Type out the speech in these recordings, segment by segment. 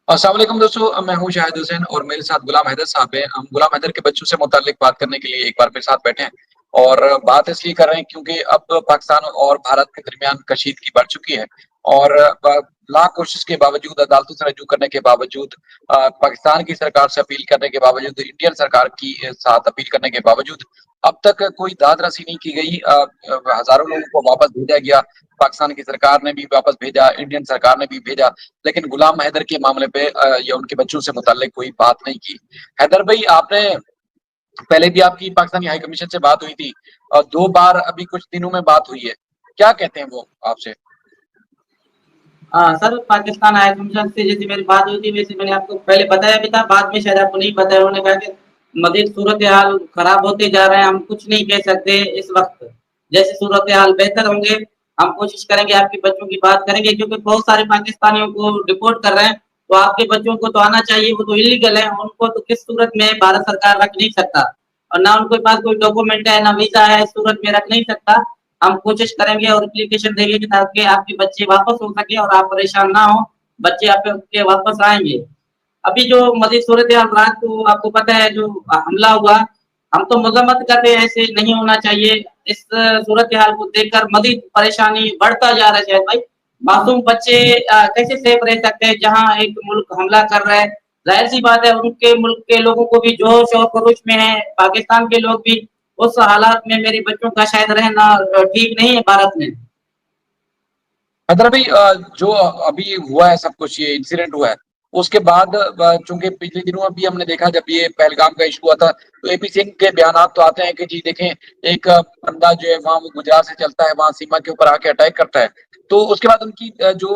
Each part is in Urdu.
السلام علیکم دوستو، میں ہوں شاہد حسین اور میرے ساتھ غلام حیدر صاحب ہیں۔ ہم غلام حیدر کے بچوں سے متعلق بات کرنے کے لیے ایک بار پھر ساتھ بیٹھے ہیں، اور بات اس لیے کر رہے ہیں کیونکہ اب پاکستان اور بھارت کے درمیان کشیدگی بڑھ چکی ہے، اور لاکھ کوشش کے باوجود، عدالتوں سے رجوع کرنے کے باوجود، پاکستان کی سرکار سے اپیل کرنے کے باوجود، انڈین سرکار کی ساتھ اپیل کرنے کے باوجود اب تک کوئی داد رسی نہیں کی گئی۔ ہزاروں لوگوں کو واپس بھیجا گیا، پاکستان کی سرکار نے بھی واپس بھیجا، انڈین سرکار نے بھی بھیجا، لیکن غلام حیدر کے معاملے پہ یا ان کے بچوں سے متعلق کوئی بات نہیں کی۔ حیدر بھائی، آپ نے پہلے بھی آپ کی پاکستانی ہائی کمیشن سے بات ہوئی تھی، اور 2 بار ابھی کچھ دنوں میں بات ہوئی ہے، کیا کہتے ہیں وہ آپ سے؟ سر، پاکستان ہائی کمیشن سے جیسے میری بات ہوئی تھی، ویسے میں نے آپ کو پہلے بتایا بھی تھا، بعد میں شاید آپ کو نہیں بتایا۔ انہوں نے کہا کہ مزید صورتحال خراب ہوتے جا رہے ہیں، ہم کچھ نہیں کہہ سکتے اس وقت۔ جیسے صورتحال بہتر ہوں گے ہم کوشش کریں گے، آپ کے بچوں کی بات کریں گے، کیونکہ بہت سارے پاکستانیوں کو ڈپورٹ کر رہے ہیں، تو آپ کے بچوں کو تو آنا چاہیے، وہ تو انلیگل ہے، ان کو تو کس صورت میں بھارت سرکار رکھ نہیں سکتا، اور نہ ان کے پاس کوئی ڈاکومنٹ ہے، نہ ویزا ہے، اس صورت میں رکھ نہیں سکتا۔ ہم کوشش کریں گے اور اپلیکیشن دیں گے کہ تاکہ آپ کے بچے واپس ہو سکے اور آپ پریشان نہ ہوں، بچے آپ کے واپس آئیں گے۔ ابھی جو مزید صورتحال رات کو آپ کو پتہ ہے جو حملہ ہوا، ہم تو مذمت کرتے ہیں، ایسے نہیں ہونا چاہیے۔ اس صورتحال کو دیکھ کر مزید پریشانی بڑھتا جا رہا ہے شاید بھائی۔ معصوم بچے کیسے سیف رہ سکتے ہیں جہاں ایک ملک حملہ کر رہا ہے؟ ظاہر سی بات ہے ان کے ملک کے لوگوں کو بھی جوش اور خروش میں ہے، پاکستان کے لوگ بھی اس حالات میں میرے بچوں کا شاید رہنا ٹھیک نہیں ہے بھارت میں۔ حیدر بھائی، جو ابھی ہوا ہے، سب کچھ یہ انسیڈنٹ ہوا ہے، اس کے بعد چونکہ پچھلے دنوں ابھی ہم نے دیکھا جب یہ پہلگام کا ایشو ہوا تھا، تو اے پی سنگھ کے بیانات تو آتے ہیں کہ جی دیکھیں، ایک بندہ جو ہے وہاں وہ گجرات سے چلتا ہے، وہاں سیما کے اوپر آ کے اٹیک کرتا ہے، تو اس کے بعد ان کی جو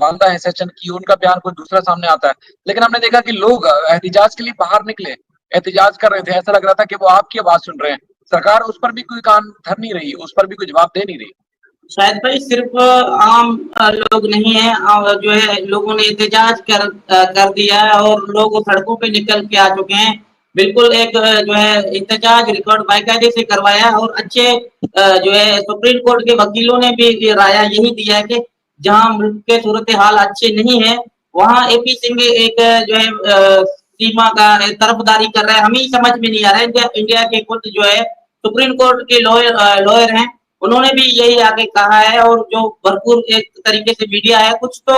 والدہ ہے سیشن کی، ان کا بیان کوئی دوسرا سامنے آتا ہے، لیکن ہم نے دیکھا کہ لوگ احتجاج کے لیے باہر نکلے، احتجاج کر رہے تھے، ایسا لگ رہا تھا کہ وہ آپ کی آواز سن رہے ہیں، سرکار اس پر بھی کوئی کان دھر نہیں رہی، اس پر بھی کوئی جواب دے نہیں رہی۔ شاید بھائی صرف عام لوگ نہیں ہیں، جو ہے لوگوں نے احتجاج کر دیا ہے اور لوگ سڑکوں پہ نکل کے آ چکے ہیں۔ بالکل ایک جو ہے احتجاج ریکارڈ باقاعدے سے کروایا، اور اچھے جو ہے سپریم کورٹ کے وکیلوں نے بھی یہ رایا یہی دیا ہے کہ جہاں ملک کے صورتحال اچھے نہیں ہیں وہاں اے پی سنگھ ایک جو ہے سیما کا طرفداری کر رہا ہے۔ ہمیں سمجھ میں نہیں آ رہا ہے، انڈیا کے خود جو ہے سپریم کورٹ کے لوئر ہیں، انہوں نے بھی یہی آگے کہا ہے، اور جو بھرپور ایک طریقے سے میڈیا ہے، کچھ تو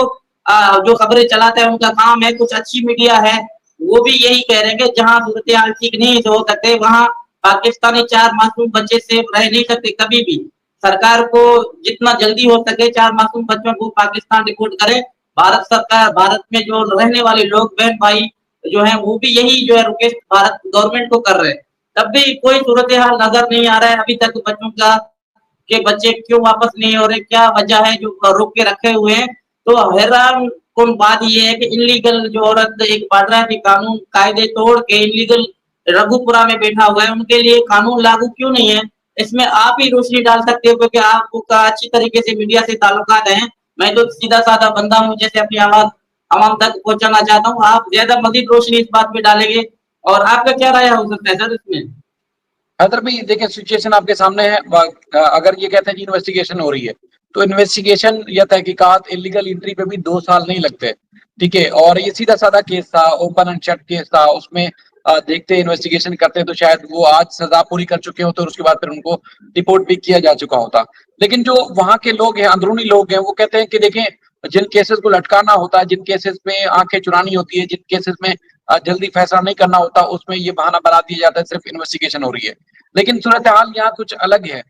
جو خبریں چلاتا ہے ان کا کام ہے، کچھ اچھی میڈیا ہے وہ بھی یہی کہہ رہے ہیں کہ جہاں صورتحال ٹھیک نہیں ہو سکتے وہاں پاکستانی 4 معصوم بچے سے رہ نہیں سکتے کبھی بھی۔ سرکار کو جتنا جلدی ہو سکے 4 معصوم بچوں کو پاکستان ریپورٹ کرے۔ بھارت سرکار، بھارت میں جو رہنے والے لوگ بہن بھائی جو ہیں وہ بھی یہی جو ہے ریکویسٹ بھارت گورنمنٹ کو کر رہے ہیں، تب بھی کوئی صورتحال نظر نہیں آ رہا ہے ابھی تک بچوں کا کہ بچے کیوں واپس نہیں ہو رہے، کیا وجہ ہے جو روک کے رکھے ہوئے ہیں۔ تو حیران کن بات یہ ہے کہ انلیگل جو عورت ایک پڑھ رہا ہے کہ قانون قاعدے توڑ کے انلیگل رگھو پورا میں بیٹھا ہوا ہے، ان کے لیے قانون لاگو کیوں نہیں ہے؟ اس میں آپ ہی روشنی ڈال سکتے ہو کیونکہ آپ کا اچھی طریقے سے میڈیا سے تعلقات ہیں۔ میں تو سیدھا سادہ بندہ ہوں، جیسے اپنی آواز عوام تک پہنچانا چاہتا ہوں، آپ زیادہ مزید روشنی اس بات پہ ڈالیں گے، اور آپ کا کیا رائے ہو سکتا ہے سر اس میں؟ حیدر بھائی دیکھیں، سچویشن آپ کے سامنے ہے، اگر یہ کہتے ہیں کہ انویسٹیگیشن ہو رہی ہے تو انویسٹیگیشن یا تحقیقات انلیگل انٹری پہ بھی 2 سال نہیں لگتے، ٹھیک ہے، اور یہ سیدھا سادہ کیس تھا، اوپن اینڈ شٹ کیس تھا، اس میں دیکھتے انویسٹیگیشن کرتے تو شاید وہ آج سزا پوری کر چکے ہوتے اور اس کے بعد پھر ان کو ڈپورٹ بھی کیا جا چکا ہوتا، لیکن جو وہاں کے لوگ ہیں، اندرونی لوگ ہیں، وہ کہتے ہیں کہ دیکھیں، جن کیسز کو لٹکانا ہوتا ہے، جن کیسز میں آنکھیں چرانی ہوتی ہے، جن کیسز میں جلدی فیصلہ نہیں کرنا ہوتا، اس میں یہ بہانہ بنا دیا جاتا ہے صرف انویسٹیگیشن ہو رہی ہے، لیکن صورتحال یہاں کچھ الگ ہے،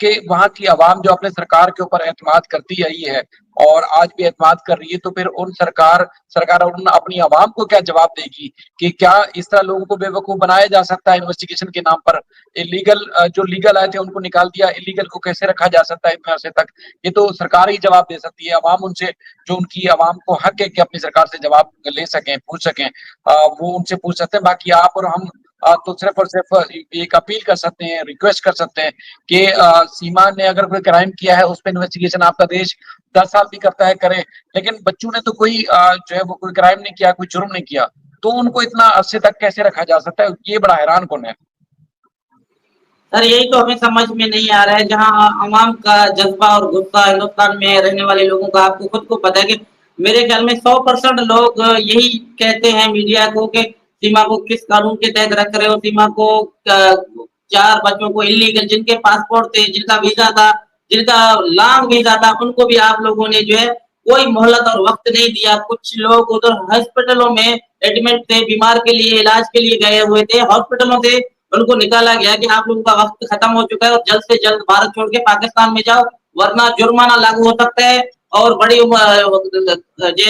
کہ وہاں کی عوام جو اپنے سرکار کے اوپر اعتماد کرتی آئی ہے اور آج بھی اعتماد کر رہی ہے، تو پھر سرکار اپنی عوام کو کیا جواب دے گی کہ کیا اس طرح لوگوں کو بے وقوف بنایا جا سکتا ہے انویسٹیگیشن کے نام پر؟ جو لیگل آئے تھے ان کو نکال دیا، انلیگل کو کیسے رکھا جا سکتا ہے اتنے عرصے تک؟ یہ تو سرکار ہی جواب دے سکتی ہے، عوام ان سے، جو ان کی عوام کو حق ہے کہ اپنی سرکار سے جواب لے سکیں، پوچھ سکیں، وہ ان سے پوچھ سکتے ہیں۔ باقی آپ اور ہم تو صرف اور صرف ایک اپیل کر سکتے ہیں، ریکویسٹ کر سکتے ہیں کہ سیما نے اگر کوئی کرائم کیا ہے اس پہ انویسٹیگیشن آپ کا دیش 10 سال بھی کرتا ہے کرے، لیکن بچوں نے تو کوئی جو ہے وہ کوئی کرائم نہیں کیا، کوئی جرم نہیں کیا، تو ان کو اتنا عرصے تک کیسے رکھا جا سکتا ہے؟ یہ بڑا حیران کن ہے۔ سر یہی تو ہمیں سمجھ میں نہیں آ رہا ہے، جہاں عوام کا جذبہ اور غصہ ہندوستان میں رہنے والے لوگوں کا آپ کو خود کو پتہ ہے کہ میرے خیال میں 100% لوگ یہی کہتے ہیں میڈیا کو کہ سیما کو کس قانون کے تحت رکھ رہے ہو، سیما کو 4 بچوں کو انلیگل جن کے پاسپورٹ تھے، جن کا ویزا تھا، جن کا لانگ ویزا تھا، ان کو بھی آپ لوگوں نے جو ہے کوئی مہلت اور وقت نہیں دیا. کچھ لوگ ادھر ہاسپٹلوں میں ایڈمٹ تھے، بیمار کے لیے علاج کے لیے گئے ہوئے تھے، ہاسپٹلوں سے ان کو نکالا گیا کہ آپ لوگوں کا وقت ختم ہو چکا ہے اور جلد سے جلد بھارت چھوڑ کے پاکستان میں جاؤ ورنہ جرمانہ لاگو ہو سکتا ہے اور بڑی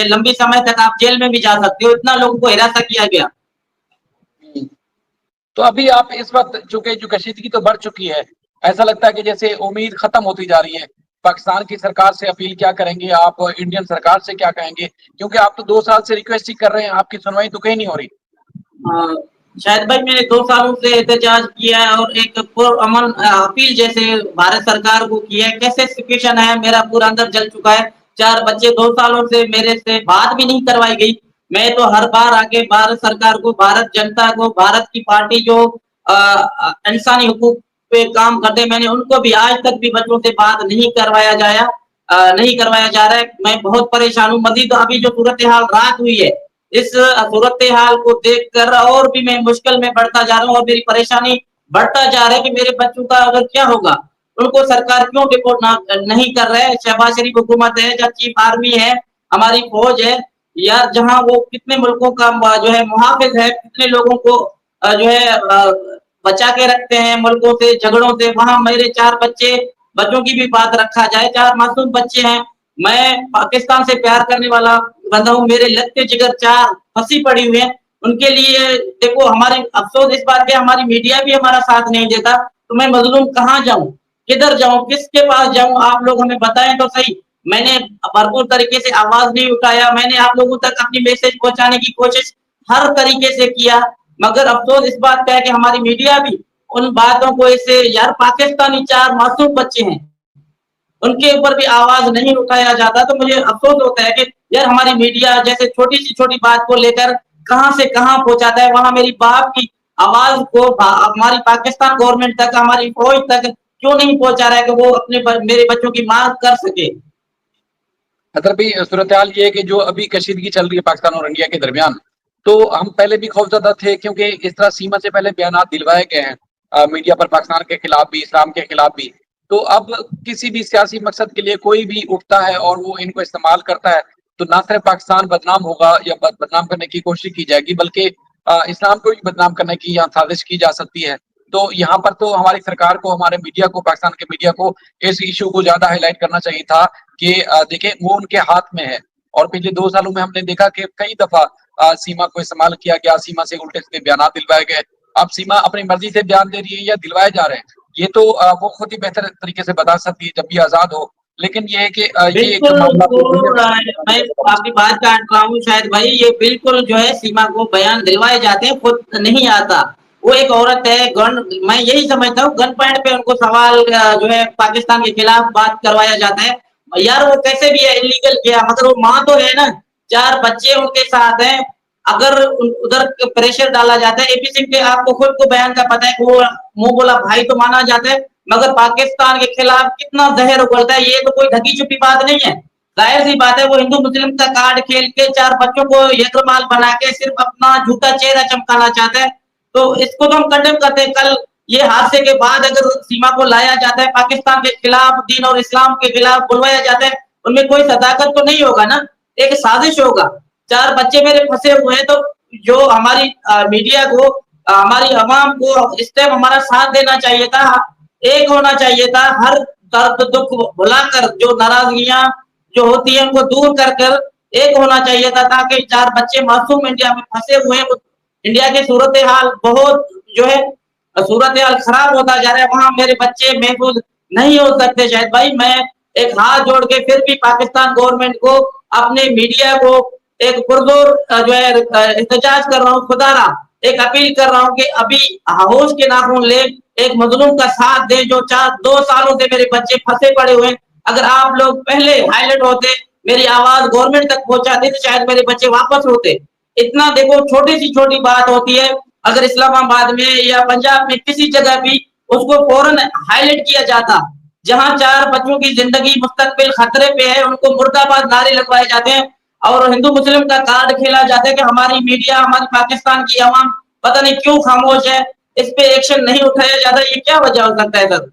لمبی سمے تک آپ جیل میں بھی جا سکتے ہو. اتنا لوگوں کو ہراساں کیا گیا. تو ابھی آپ اس وقت چونکہ جو کشیدگی تو بڑھ چکی ہے، ایسا لگتا ہے کہ جیسے امید ختم ہوتی جا رہی ہے. پاکستان کی سرکار سے اپیل کیا کریں گے آپ؟ انڈین سرکار سے کیا کہیں گے؟ کیونکہ آپ تو 2 سال سے ریکویسٹ ہی کر رہے ہیں، آپ کی سنوائی تو کہیں نہیں ہو رہی. شاید بھائی میں نے 2 سالوں سے احتجاج کیا ہے اور ایک پرامن اپیل جیسے بھارت سرکار کو کیا ہے. کیسے سچویشن ہے، میرا پورا اندر جل چکا ہے. 4 بچے 2 سالوں سے میرے سے بات بھی نہیں کروائی گئی. میں تو ہر بار آگے بھارت سرکار کو، بھارت جنتا کو، بھارت کی پارٹی جو انسانی حقوق پہ کام کرتے، میں نے ان کو بھی آج تک بھی بچوں سے بات نہیں کروایا جا رہا ہے. میں بہت پریشان ہوں. مزید ابھی جو صورتحال رات ہوئی ہے، اس صورتحال کو دیکھ کر اور بھی میں مشکل میں بڑھتا جا رہا ہوں اور میری پریشانی بڑھتا جا رہا ہے کہ میرے بچوں کا اگر کیا ہوگا. ان کو سرکار کیوں ڈپورٹ نہیں کر رہے؟ شہباز شریف حکومت ہے، جب چیف آرمی ہے، ہماری فوج ہے، یا جہاں وہ کتنے ملکوں کا جو ہے محافظ ہے، کتنے لوگوں کو جو ہے بچا کے رکھتے ہیں ملکوں سے، جھگڑوں سے، وہاں میرے 4 بچوں کی بھی بات رکھا جائے، 4 معصوم بچے ہیں. میں پاکستان سے پیار کرنے والا بندہ ہوں. میرے لگتے جگر 4 پھنسی پڑی ہوئے ہیں. ان کے لیے دیکھو ہمارے افسوس اس بات پہ ہماری میڈیا بھی ہمارا ساتھ نہیں دیتا. تو میں مظلوم کہاں جاؤں، کدھر جاؤں، کس کے پاس جاؤں؟ آپ لوگ ہمیں بتائیں تو صحیح. میں نے بھرپور طریقے سے آواز نہیں اٹھایا، میں نے آپ لوگوں تک اپنی میسج پہنچانے کی کوشش ہر طریقے سے کیا، مگر افسوس اس بات کا ہے کہ ہماری میڈیا بھی ان باتوں کو ایسے، یار پاکستانی 4 معصوم بچے ہیں، ان کے اوپر بھی آواز نہیں اٹھایا جاتا. تو مجھے افسوس ہوتا ہے کہ یار ہماری میڈیا جیسے چھوٹی سی چھوٹی بات کو لے کر کہاں سے کہاں پہنچاتا ہے. وہاں میری باپ کی آواز کو ہماری پاکستان گورنمنٹ تک، ہماری فوج تک کیوں نہیں پہنچا رہا ہے کہ وہ اپنے میرے بچوں کی مانگ کر سکے. اگر بھی صورتحال یہ ہے کہ جو ابھی کشیدگی چل رہی ہے پاکستان اور انڈیا کے درمیان، تو ہم پہلے بھی خوفزدہ تھے کیونکہ اس طرح سیما سے پہلے بیانات دلوائے گئے ہیں میڈیا پر، پاکستان کے خلاف بھی، اسلام کے خلاف بھی. تو اب کسی بھی سیاسی مقصد کے لیے کوئی بھی اٹھتا ہے اور وہ ان کو استعمال کرتا ہے تو نہ صرف پاکستان بدنام ہوگا یا بدنام کرنے کی کوشش کی جائے گی، بلکہ اسلام کو بھی بدنام کرنے کی یہاں سازش کی جا سکتی ہے. تو یہاں پر تو ہماری سرکار کو، ہمارے میڈیا کو، پاکستان کے میڈیا کو اس ایشو کو زیادہ ہائی لائٹ کرنا چاہیے تھا کہ دیکھیں وہ ان کے ہاتھ میں ہے. اور پچھلے 2 سالوں میں ہم نے دیکھا کہ کئی دفعہ سیما کو استعمال کیا گیا، سیما سے الٹے سیدھے بیانات دلوائے گئے. اب سیما اپنی مرضی سے بیان دے رہی ہے یا دلوائے جا رہے ہیں، یہ تو وہ خود ہی بہتر طریقے سے بتا سکتی ہے جب بھی آزاد ہو. لیکن یہ ہے کہ یہ ایک بالکل معاملہ میں آپ کی بات کاٹ رہا ہوں شاید بھائی. یہ بالکل جو ہے سیما کو بیان دلوائے جاتے ہیں، خود نہیں آتا. وہ ایک عورت ہے، میں یہی سمجھتا ہوں گن پوائنٹ پہ ان کو سوال جو ہے پاکستان کے خلاف بات کروایا جاتا ہے. یار وہ کیسے بھی ہے انلیگل کیا، مگر وہ ماں تو ہے نا، 4 بچے ان کے ساتھ ہیں. اگر ادھر پریشر ڈالا جاتا ہے، اے پی سنگھ کے آپ کو خود کو بیان کا پتا ہے کہ وہ منہ بولا بھائی تو مانا جاتا ہے، مگر پاکستان کے خلاف کتنا زہر اگلتا ہے. یہ تو کوئی ڈھکی چھپی بات نہیں ہے. ظاہر سی بات ہے وہ ہندو مسلم کا کارڈ کھیل کے 4 بچوں کو یکمال بنا کے صرف اپنا جھوٹا چہرہ چمکانا چاہتا ہے. تو اس کو تو ہم کنڈیم کرتے ہیں. کل یہ حادثے کے بعد اگر سیما کو لایا جاتا ہے پاکستان کے خلاف، دین اور اسلام کے خلاف بلوایا جاتا ہے، ان میں کوئی صداقت تو نہیں ہوگا نا، ایک سازش ہوگا. 4 بچے میرے پھنسے ہوئے ہیں. تو جو ہماری میڈیا کو، ہماری عوام کو اس ٹائم ہمارا ساتھ دینا چاہیے تھا، ایک ہونا چاہیے تھا. ہر درد دکھ بھلا کر، جو ناراضگیاں جو ہوتی ہیں ان کو دور کر کر ایک ہونا چاہیے تھا، تاکہ 4 بچے معصوم انڈیا میں پھنسے ہوئے ہیں. انڈیا کی صورتحال بہت جو ہے صورتحال خراب ہوتا جا رہا ہے، وہاں میرے بچے محفوظ نہیں ہو سکتے. شاید بھائی میں ایک ہاتھ جوڑ کے پھر بھی پاکستان گورنمنٹ کو، اپنے میڈیا کو ایک پرزور جو ہے احتجاج کر رہا ہوں، خدا را ایک اپیل کر رہا ہوں کہ ابھی ہوش کے ناخن لے، ایک مظلوم کا ساتھ دے جو 2 سالوں سے میرے بچے پھنسے پڑے ہوئے ہیں. اگر آپ لوگ پہلے ہائی لائٹ ہوتے، میری آواز گورنمنٹ تک پہنچاتے تو شاید میرے بچے واپس ہوتے. اتنا دیکھو چھوٹی سی چھوٹی بات ہوتی ہے، اگر اسلام آباد میں یا پنجاب میں کسی جگہ بھی اس کو فوراً ہائی لائٹ کیا جاتا. جہاں 4 بچوں کی زندگی مستقبل خطرے پہ ہے، ان کو مردہ باد نعرے لگوائے جاتے ہیں. اور ہندو مسلم کا کارڈ کھیلا جاتا ہے کہ ہماری میڈیا ہماری پاکستان کی عوام پتہ نہیں کیوں خاموش ہے, اس پہ ایکشن نہیں اٹھایا جاتا, یہ کیا وجہ ہو سکتا ہے سر؟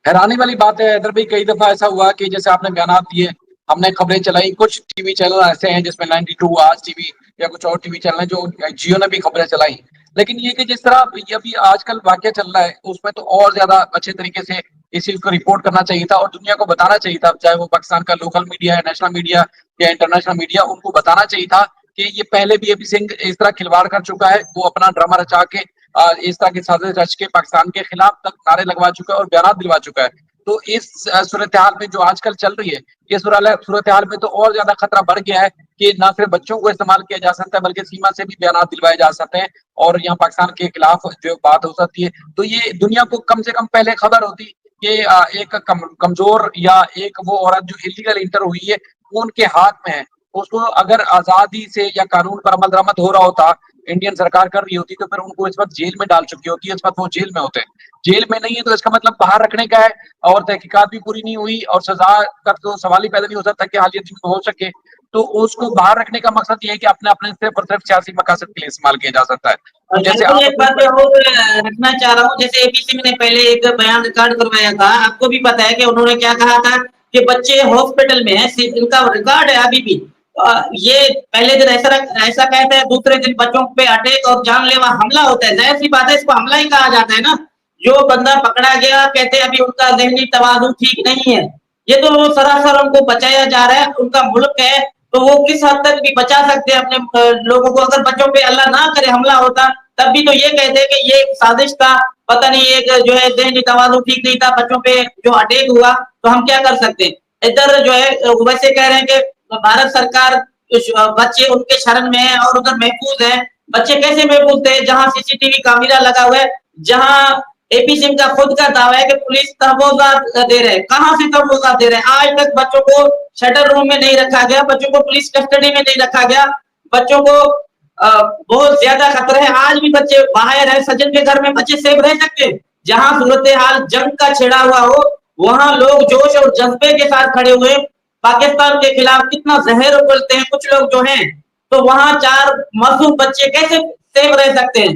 حیرانی والی بات ہے حیدر بھائی, کئی دفعہ ایسا ہوا کہ جیسے آپ نے بیانات دیے, ہم نے خبریں چلائی, کچھ ٹی وی چینل ایسے ہیں جس میں 92 آج ٹی وی یا کچھ اور ٹی وی چینل ہیں جو جیو نے بھی خبریں چلائی, لیکن یہ کہ جس طرح یہ ابھی آج کل واقعہ چل رہا ہے اس میں تو اور زیادہ اچھے طریقے سے اس چیز کو رپورٹ کرنا چاہیے تھا اور دنیا کو بتانا چاہیے تھا, چاہے وہ پاکستان کا لوکل میڈیا ہے, نیشنل میڈیا یا انٹرنیشنل میڈیا, ان کو بتانا چاہیے تھا کہ یہ پہلے بھی اے پی سنگھ اس طرح کھلواڑ کر چکا ہے, وہ اپنا ڈرامہ رچا کے اس طرح کی سازش رچ کے پاکستان کے خلاف تک نعرے لگوا چکا ہے اور بیانات دلوا چکا ہے. تو اس صورتحال میں جو آج کل چل رہی ہے, یہ صورتحال میں تو اور زیادہ خطرہ بڑھ گیا ہے کہ نہ صرف بچوں کو استعمال کیا جا سکتا ہے بلکہ سیما سے بھی بیانات دلوائے جا سکتے ہیں اور یہاں پاکستان کے خلاف جو بات ہو سکتی ہے. تو یہ دنیا کو کم سے کم پہلے خبر ہوتی کہ ایک کمزور یا ایک وہ عورت جو انلیگل انٹر ہوئی ہے وہ ان کے ہاتھ میں ہے, اس کو اگر آزادی سے یا قانون پر عمل درآمد ہو رہا ہوتا, انڈین سرکار کر رہی ہوتی, تو پھر ان کو اس وقت جیل میں ڈال چکی ہوتی ہے, اس وقت وہ جیل میں ہوتے ہیں. جیل میں نہیں ہے تو اس کا مطلب باہر رکھنے کا ہے, اور تحقیقات بھی پوری نہیں ہوئی اور سزا کا تو سوال ہی پیدا نہیں ہو سکتا کہ حالیت میں ہو سکے, تو اس کو باہر رکھنے کا مقصد یہ ہے کہ اپنے صرف سیاسی مقاصد کے لیے استعمال کیا جا سکتا ہے. تو جیسے بالکل آپ ایک بات اور رکھنا چاہ رہا ہوں, جیسے اے پی سنگھ نے پہلے ایک بیان ریکارڈ کروایا تھا, آپ کو بھی پتا ہے کہ انہوں نے کیا کہا تھا کہ بچے ہاسپٹل میں ہیں, ان کا ریکارڈ ہے ابھی بھی, یہ پہلے دن ایسا کہتے ہیں, دوسرے دن بچوں پہ اٹیک اور جان لیوا حملہ ہوتا ہے. ظاہر سی بات ہے اس کو حملہ ہی کہا جاتا ہے نا, جو بندہ پکڑا گیا کہتے ہیں ابھی ان کا ذہنی توازن ٹھیک نہیں ہے, یہ تو سراسر ان کو بچایا جا رہا ہے, ان کا ملک ہے تو وہ کس حد تک بھی بچا سکتے ہیں اپنے لوگوں کو. اگر بچوں پہ اللہ نہ کرے حملہ ہوتا تب بھی تو یہ کہتے کہ یہ ایک سازش تھا, پتہ نہیں ایک جو ہے ذہنی توازن ٹھیک نہیں تھا, بچوں پہ جو اٹیک ہوا تو ہم کیا کر سکتے. ادھر جو ہے ویسے کہہ رہے ہیں کہ بھارت سرکار بچے ان کے شرن میں ہے اور ادھر محفوظ ہے. بچے کیسے محفوظ تھے جہاں سی سی ٹی وی کیمرہ لگا ہوا ہے, جہاں اے پی سنگھ کا خود کا دعویٰ ہے کہ پولیس تحفظات دے رہے, کہاں سے تحفظات دے رہے ہیں؟ آج تک بچوں کو شٹر روم میں نہیں رکھا گیا, بچوں کو پولیس کسٹڈی میں نہیں رکھا گیا, بچوں کو بہت زیادہ خطرہ ہے. آج بھی بچے باہر ہیں, سجن کے گھر میں بچے سیف رہ سکتے, جہاں صورتحال جنگ کا چھڑا ہوا ہو وہاں لوگ جوش اور جذبے کے ساتھ کھڑے ہوئے پاکستان کے خلاف کتنا زہر اگلتے ہیں کچھ لوگ جو ہیں, تو وہاں 4 معصوم بچے کیسے سیف رہ سکتے ہیں؟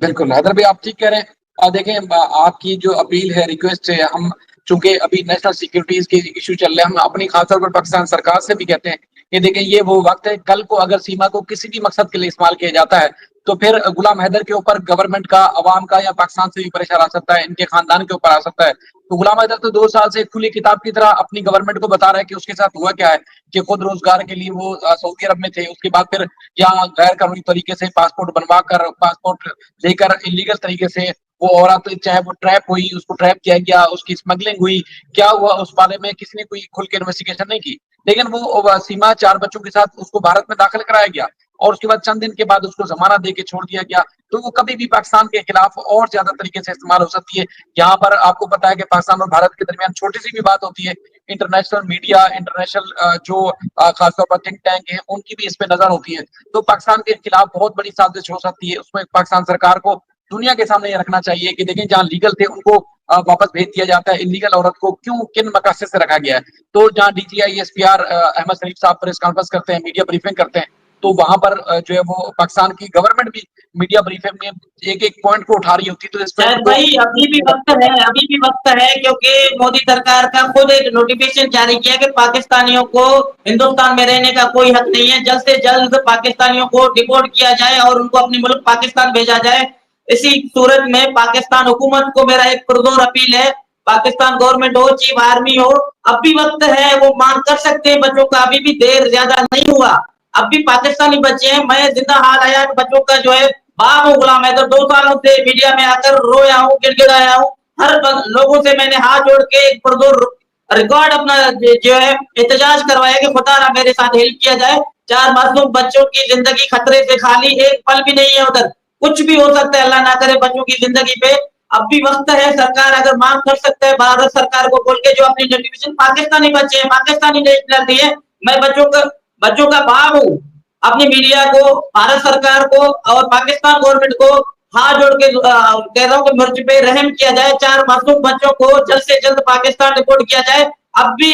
بالکل حیدر بھائی آپ ٹھیک کہہ رہے ہیں. دیکھیں آپ کی جو اپیل ہے, ریکویسٹ ہے, ہم چونکہ ابھی نیشنل سیکورٹیز کے ایشو چل رہے ہیں, ہم اپنی خاص طور پر پاکستان سرکار سے بھی کہتے ہیں کہ دیکھیں یہ وہ وقت ہے, کل کو اگر سیما کو کسی بھی مقصد کے لیے استعمال کیا جاتا ہے تو پھر غلام حیدر کے اوپر گورنمنٹ کا, عوام کا یا پاکستان سے بھی پریشر آ سکتا ہے, ان کے خاندان کے اوپر آ سکتا ہے. تو غلام حیدر تو 2 سال سے کھلی کتاب کی طرح اپنی گورنمنٹ کو بتا رہا ہے کہ اس کے ساتھ ہوا کیا ہے, کہ خود روزگار کے لیے وہ سعودی عرب میں تھے, اس کے بعد پھر یہاں غیر قانونی طریقے سے پاسپورٹ بنوا کر, پاسپورٹ لے کر انلیگل طریقے سے وہ عورت, چاہے وہ ٹریپ ہوئی, اس کو ٹریپ کیا گیا, اس کی اسمگلنگ ہوئی, کیا ہوا اس بارے میں کسی نے کوئی کھل کے انویسٹیگیشن نہیں کی. لیکن وہ سیما 4 بچوں کے ساتھ اس کو بھارت میں داخل کرایا گیا اور اس کے بعد چند دن کے بعد اس کو ضمانت دے کے چھوڑ دیا گیا, تو وہ کبھی بھی پاکستان کے خلاف اور زیادہ طریقے سے استعمال ہو سکتی ہے. یہاں پر آپ کو پتا ہے کہ پاکستان اور بھارت کے درمیان چھوٹی سی بھی بات ہوتی ہے, انٹرنیشنل میڈیا, انٹرنیشنل جو خاص طور پر تھنک ٹینک ہیں, ان کی بھی اس پہ نظر ہوتی ہے. تو پاکستان کے خلاف بہت بڑی سازش ہو سکتی ہے. اس میں پاکستان سرکار کو دنیا کے سامنے یہ رکھنا چاہیے کہ دیکھیں جہاں لیگل تھے ان کو واپس بھیج دیا جاتا ہے, انلیگل عورت کو کیوں, کن مقاصد سے رکھا گیا ہے. تو جہاں D G I S P R Ahmed Sharif sahab press conference کرتے ہیں, میڈیا بریفنگ کرتے ہیں, تو وہاں پر جو ہے وہ پاکستان کی گورنمنٹ بھی میڈیا بریفنگ میں ایک ایک پوائنٹ کو اٹھا رہی ہوتی ہے. تو اس پہ ان شاید کو بھائی ابھی بھی وقت ہے, ابھی بھی وقت ہے, کیونکہ مودی سرکار کا خود ایک نوٹیفکیشن جاری کیا کہ پاکستانیوں کو ہندوستان میں رہنے کا کوئی حق نہیں ہے, جلد سے جلد پاکستانیوں کو ڈپورٹ کیا جائے اور ان کو اپنے ملک پاکستان بھیجا جائے. اسی صورت میں پاکستان حکومت کو میرا ایک پرزور اپیل ہے, پاکستان گورنمنٹ ہو, چیف آرمی ہو, اب بھی وقت ہے, وہ مانگ کر سکتے ہیں بچوں کا, ابھی بھی دیر زیادہ نہیں ہوا, اب بھی پاکستانی بچے ہیں. میں زندہ حال آیا بچوں کا جو ہے باپ ہوں غلام حیدر, 2 سالوں سے میڈیا میں آ کر رویا ہوں, گر گرایا ہوں, ہر لوگوں سے میں نے ہاتھ جوڑ کے ایک پرزور ریکارڈ اپنا جو ہے احتجاج کروایا کہ خدا را میرے ساتھ ہیلپ کیا جائے. 4 معصوم بچوں کی زندگی خطرے سے خالی, ایک پل بھی نہیں ہے ادھر, کچھ بھی ہو سکتا ہے, اللہ نہ کرے بچوں کی زندگی پہ. اب بھی وقت ہے, سرکار اگر مانگ کر سکتا ہے بھارت سرکار کو بول کے جو اپنی نوٹیفکیشن پاکستانی بچے ہیں, پاکستانی نیشنلٹی ہے, میں بچوں کا باپ ہوں, اپنی میڈیا کو, بھارت سرکار کو اور پاکستان گورنمنٹ کو ہاتھ جوڑ کے کہہ رہا ہوں کہ مرچ پہ رحم کیا جائے, 4 معصوم بچوں کو جلد سے جلد پاکستان رپورٹ کیا جائے. اب بھی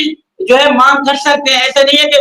جو ہے مانگ کر سکتے ہیں, ایسا نہیں ہے کہ